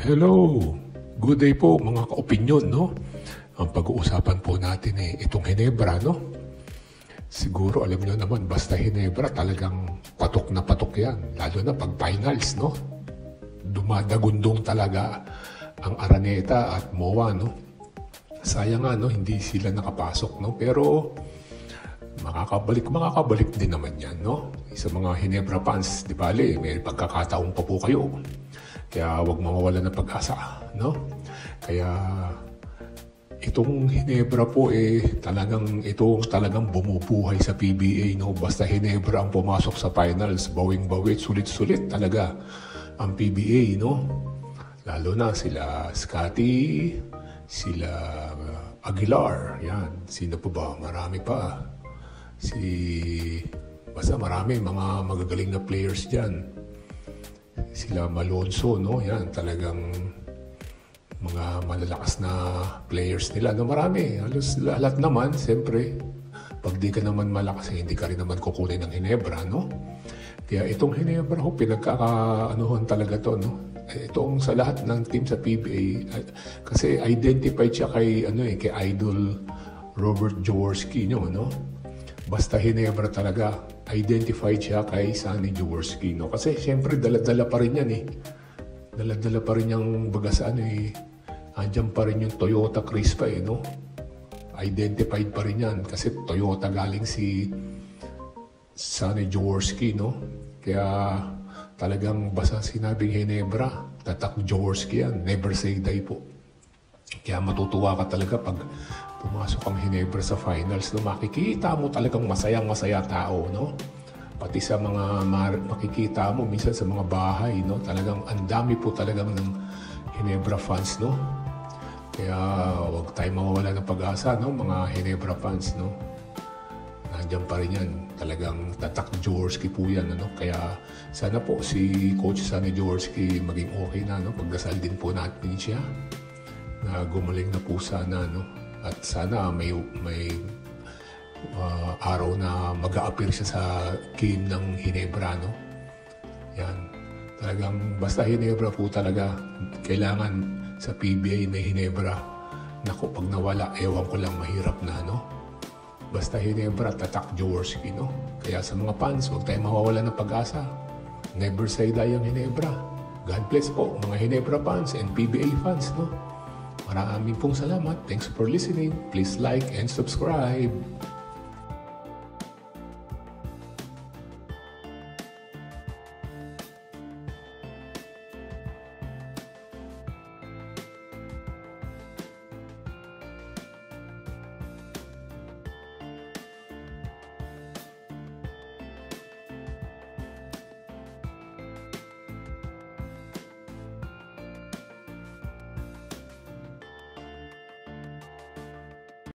Hello! Good day po mga ka-opinyon, no? Ang pag-uusapan po natin itong Hinebra, no? Siguro alam nyo naman, basta Hinebra talagang patok na patok yan. Lalo na pag finals, no? Dumadagundong talaga ang Araneta at MOA, no? Sayang nga, no? Hindi sila nakapasok, no? Pero makakabalik din naman yan, no? Sa mga Hinebra fans, di bale, may pagkakataon pa po kayo. Kaya huwag mawawala ng pag-asa, no? Kaya itong Hinebra po talagang bumubuhay sa PBA, no? Basta Hinebra ang pumasok sa finals, bawing-bawit, sulit-sulit talaga ang PBA, no? Lalo na sila Scotty, sila Aguilar, yan. Sino pa ba? Marami pa. Basta marami mga magagaling na players dyan. Sila Malonzo, no? Yan, talagang mga malalakas na players nila. No, marami. Halos lahat naman, siyempre. Pag di ka naman malakas, hindi ka rin naman kukunin ng Hinebra, no? Kaya itong Hinebra, pinagkakaanohan talaga to, no? Itong sa lahat ng team sa PBA, kasi identified siya kay Idol Robert Jaworski, no? Basta Hinebra talaga, identified siya kay Sonny Jaworski, no? Kasi siyempre dala-dala pa rin yan Dala-dala pa rin yung bagasaan Andyan pa rin yung Toyota Crispa, no? Identified pa rin yan kasi Toyota galing si Sonny Jaworski, no? Kaya talagang basta sinabing Hinebra, tatak Jaworski yan. Never say die po. Kaya matutuwa ka talaga pag pumasok ang Hinebra sa finals, no? Makikita mo talagang masayang-masaya tao, no? Pati sa mga makikita mo minsan sa mga bahay, no? Talagang ang dami po talagang ng Hinebra fans, no? Kaya huwag tayo mawawala ng pag-asa, no? Mga Hinebra fans, no? Nandiyan pa rin yan. Talagang tatak Jaworski po yan, ano? Kaya sana po si Coach Sonny Jaworski maging okay na, no? Pagdasal din po natin siya na gumaling na po sana, no? At sana may araw na mag-a-appear siya sa game ng Hinebra, no? Yan. Talagang basta Hinebra po talaga. Kailangan sa PBA may Hinebra. Naku, pag nawala, ewan ko lang, mahirap na, no? Basta Hinebra, tatak Jaworski, no? Kaya sa mga fans, huwag tayong mawawala ng pag-asa. Never say die ang Hinebra. God bless po, mga Hinebra fans and PBA fans, no? Maraming pong salamat. Thanks for listening. Please like and subscribe.